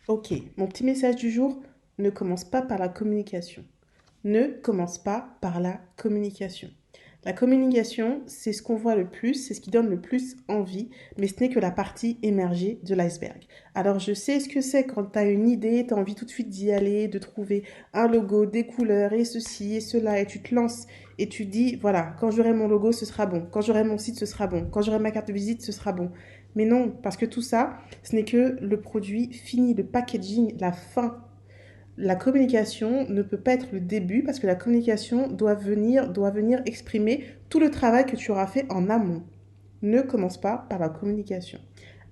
Ok, mon petit message du jour, ne commence pas par la communication. Ne commence pas par la communication. La communication, c'est ce qu'on voit le plus, c'est ce qui donne le plus envie, mais ce n'est que la partie émergée de l'iceberg. Alors je sais ce que c'est quand tu as une idée, tu as envie tout de suite d'y aller, de trouver un logo, des couleurs et ceci et cela, et tu te lances et tu dis, voilà, quand j'aurai mon logo, ce sera bon, quand j'aurai mon site, ce sera bon, quand j'aurai ma carte de visite, ce sera bon. Mais non, parce que tout ça, ce n'est que le produit fini, le packaging, la fin. La communication ne peut pas être le début parce que la communication doit venir exprimer tout le travail que tu auras fait en amont. Ne commence pas par la communication.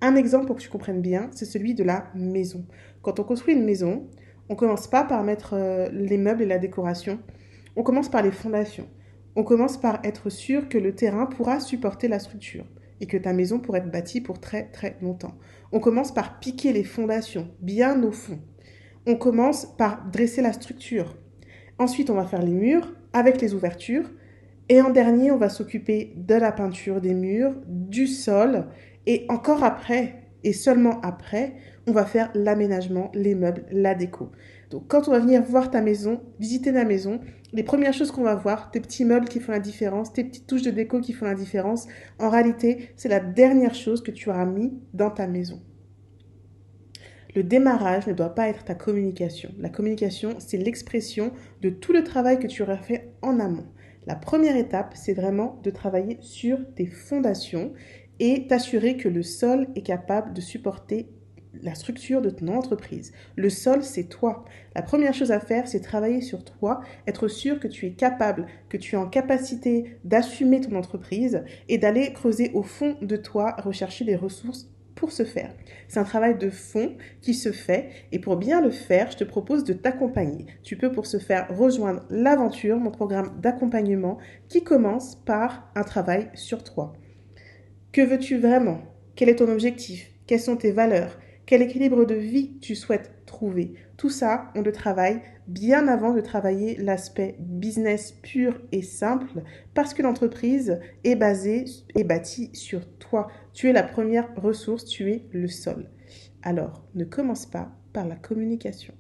Un exemple pour que tu comprennes bien, c'est celui de la maison. Quand on construit une maison, on ne commence pas par mettre les meubles et la décoration. On commence par les fondations. On commence par être sûr que le terrain pourra supporter la structure et que ta maison pourra être bâtie pour très très longtemps. On commence par piquer les fondations, bien au fond. On commence par dresser la structure. Ensuite, on va faire les murs avec les ouvertures. Et en dernier, on va s'occuper de la peinture des murs, du sol. Et encore après, et seulement après, on va faire l'aménagement, les meubles, la déco. Donc quand on va venir voir ta maison, visiter ta maison, les premières choses qu'on va voir, tes petits meubles qui font la différence, tes petites touches de déco qui font la différence, en réalité, c'est la dernière chose que tu auras mis dans ta maison. Le démarrage ne doit pas être ta communication. La communication, c'est l'expression de tout le travail que tu auras fait en amont. La première étape, c'est vraiment de travailler sur tes fondations et t'assurer que le sol est capable de supporter la structure de ton entreprise. Le sol, c'est toi. La première chose à faire, c'est travailler sur toi, être sûr que tu es capable, que tu es en capacité d'assumer ton entreprise et d'aller creuser au fond de toi, rechercher des ressources pour ce faire. C'est un travail de fond qui se fait et pour bien le faire, je te propose de t'accompagner. Tu peux pour ce faire rejoindre l'aventure, mon programme d'accompagnement qui commence par un travail sur toi. Que veux-tu vraiment? Quel est ton objectif? Quelles sont tes valeurs? Quel équilibre de vie tu souhaites trouver? Tout ça, on le travaille bien avant de travailler l'aspect business pur et simple parce que l'entreprise est bâtie sur toi. Tu es la première ressource, tu es le sol. Alors, ne commence pas par la communication.